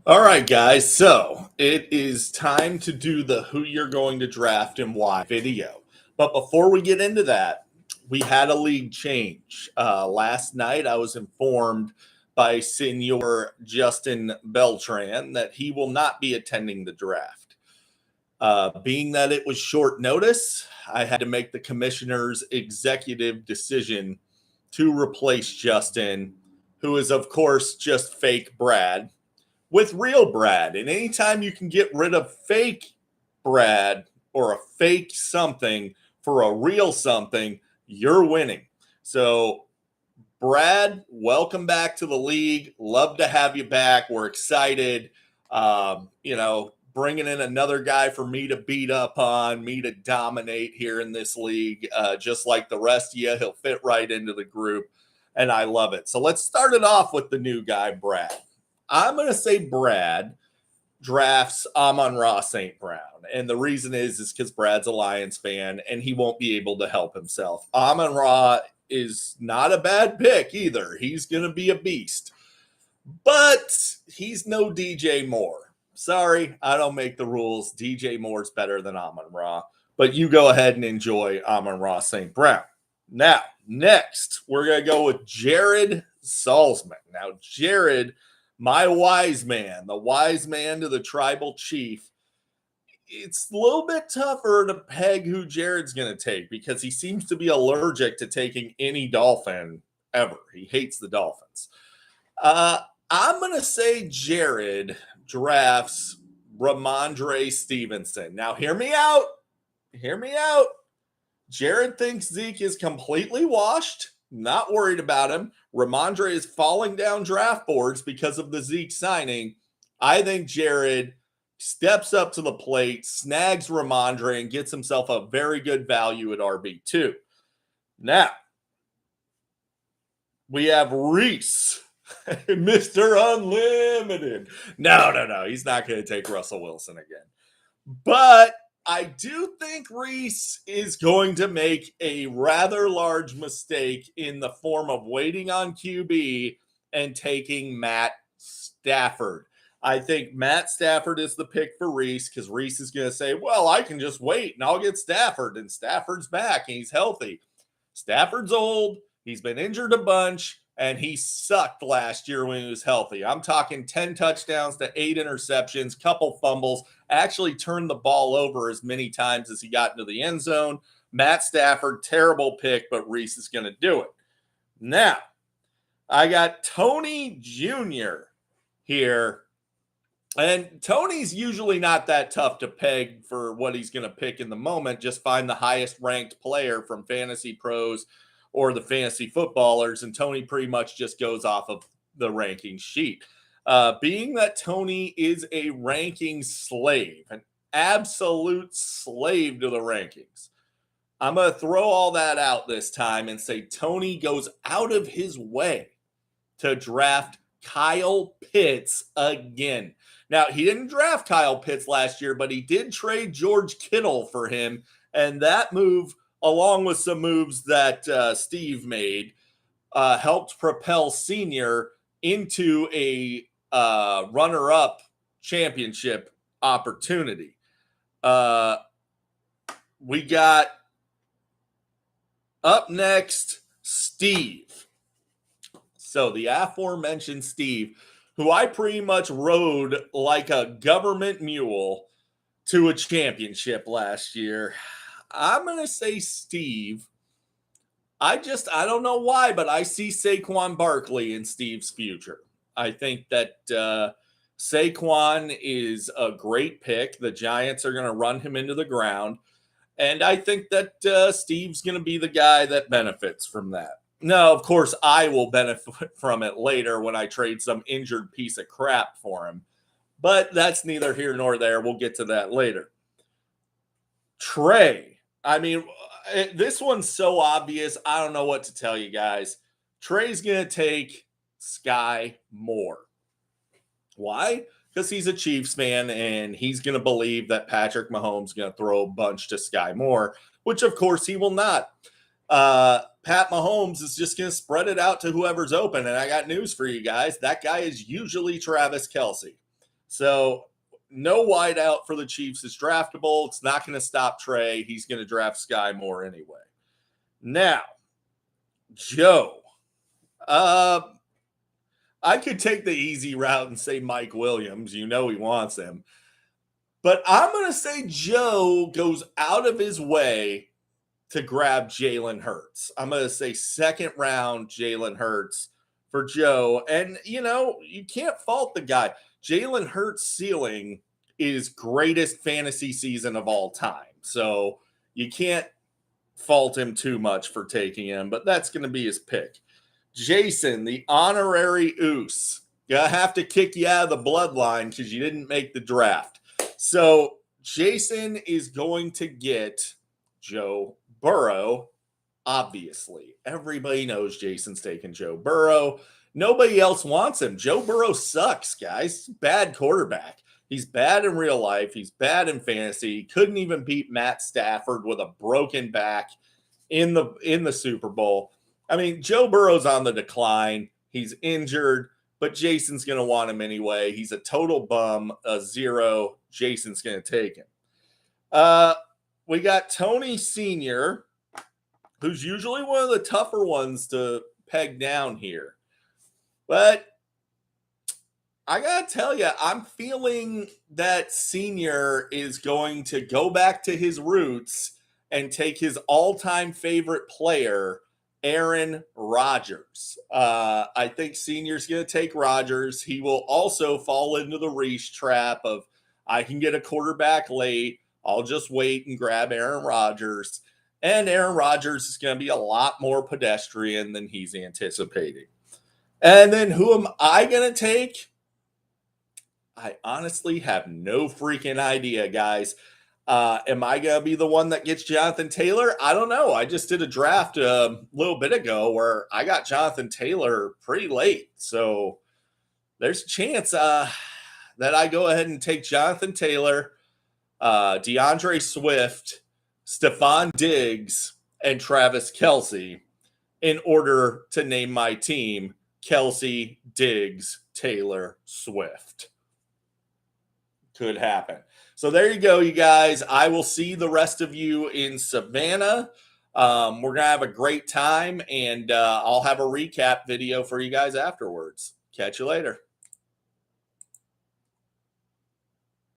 All right, guys. So it is time to do the who you're going to draft and why video. But before we get into that, we had a league change. Last night, I was informed by Senor Justin Beltran that he will not be attending the draft. Being that it was short notice, I had to make the commissioner's executive decision to replace Justin, who is, of course, just fake Brad with real Brad. And anytime you can get rid of fake Brad or a fake something for a real something, you're winning. So, Brad, welcome back to the league. Love to have you back. We're excited. Bringing in another guy for me to beat up on, me to dominate here in this league, just like the rest of you. He'll fit right into the group, and I love it. So let's start it off with the new guy, Brad. I'm going to say Brad drafts Amon-Ra St. Brown. And the reason is because Brad's a Lions fan and he won't be able to help himself. Amon-Ra is not a bad pick either. He's going to be a beast. But he's no DJ Moore. Sorry, I don't make the rules. DJ Moore's better than Amon-Ra. But you go ahead and enjoy Amon-Ra St. Brown. Now, next, we're going to go with Jared Salzman. Now, Jared, my wise man, the wise man to the tribal chief, it's a little bit tougher to peg who Jared's going to take because he seems to be allergic to taking any Dolphin ever. He hates the Dolphins. I'm going to say Jared drafts Ramondre Stevenson. Now, hear me out. Hear me out. Jared thinks Zeke is completely washed. Not worried about him. Ramondre is falling down draft boards because of the Zeke signing. I think Jared steps up to the plate, snags Ramondre, and gets himself a very good value at RB2. Now, we have Reese, Mr. Unlimited. No. He's not going to take Russell Wilson again. But I do think Reese is going to make a rather large mistake in the form of waiting on QB and taking Matt Stafford. I think Matt Stafford is the pick for Reese because Reese is going to say, well, I can just wait and I'll get Stafford. And Stafford's back and he's healthy. Stafford's old. He's been injured a bunch. And he sucked last year when he was healthy. I'm talking 10 touchdowns to 8 interceptions, couple fumbles, actually turned the ball over as many times as he got into the end zone. Matt Stafford, terrible pick, but Reese is going to do it. Now, I got Tony Jr. here. And Tony's usually not that tough to peg for what he's going to pick in the moment. Just find the highest ranked player from Fantasy Pros or the fantasy footballers, and Tony pretty much just goes off of the ranking sheet. Being that Tony is a ranking slave, an absolute slave to the rankings, I'm going to throw all that out this time and say Tony goes out of his way to draft Kyle Pitts again. Now, he didn't draft Kyle Pitts last year, but he did trade George Kittle for him, and that move, along with some moves that Steve made, helped propel Senior into a runner-up championship opportunity. We got up next, Steve. So the aforementioned Steve, who I pretty much rode like a government mule to a championship last year. I'm going to say Steve. I don't know why, but I see Saquon Barkley in Steve's future. I think that Saquon is a great pick. The Giants are going to run him into the ground. And I think that Steve's going to be the guy that benefits from that. No, of course, I will benefit from it later when I trade some injured piece of crap for him. But that's neither here nor there. We'll get to that later. Trey. I mean, this one's so obvious. I don't know what to tell you guys. Trey's going to take Sky Moore. Why? Because he's a Chiefs fan and he's going to believe that Patrick Mahomes is going to throw a bunch to Sky Moore, which of course he will not. Pat Mahomes is just going to spread it out to whoever's open. And I got news for you guys. That guy is usually Travis Kelce. So no wideout for the Chiefs is draftable. It's not going to stop Trey. He's going to draft Sky Moore anyway. Now, Joe. I could take the easy route and say Mike Williams. You know he wants him. But I'm going to say Joe goes out of his way to grab Jalen Hurts. I'm going to say second round Jalen Hurts for Joe. And, you know, you can't fault the guy. Jalen Hurts' ceiling is greatest fantasy season of all time. So you can't fault him too much for taking him, but that's going to be his pick. Jason, the honorary Oos. Gonna have to kick you out of the bloodline because you didn't make the draft. So Jason is going to get Joe Burrow. Obviously, everybody knows Jason's taking Joe Burrow. Nobody else wants him. Joe Burrow sucks, guys. Bad quarterback. He's bad in real life. He's bad in fantasy. He couldn't even beat Matt Stafford with a broken back in the Super Bowl. I mean, Joe Burrow's on the decline. He's injured, but Jason's going to want him anyway. He's a total bum, a zero. Jason's going to take him. We got Tony Sr., who's usually one of the tougher ones to peg down here. But I got to tell you, I'm feeling that Senior is going to go back to his roots and take his all-time favorite player, Aaron Rodgers. I think Senior's going to take Rodgers. He will also fall into the Reese trap of, I can get a quarterback late. I'll just wait and grab Aaron Rodgers. And Aaron Rodgers is going to be a lot more pedestrian than he's anticipating. And then who am I going to take? I honestly have no freaking idea, guys. Am I going to be the one that gets Jonathan Taylor? I don't know. I just did a draft a little bit ago where I got Jonathan Taylor pretty late. So there's a chance that I go ahead and take Jonathan Taylor, DeAndre Swift, Stephon Diggs, and Travis Kelce in order to name my team Kelce, Diggs, Taylor, Swift. Could happen. So there you go, you guys. I will see the rest of you in Savannah. We're going to have a great time, and I'll have a recap video for you guys afterwards. Catch you later.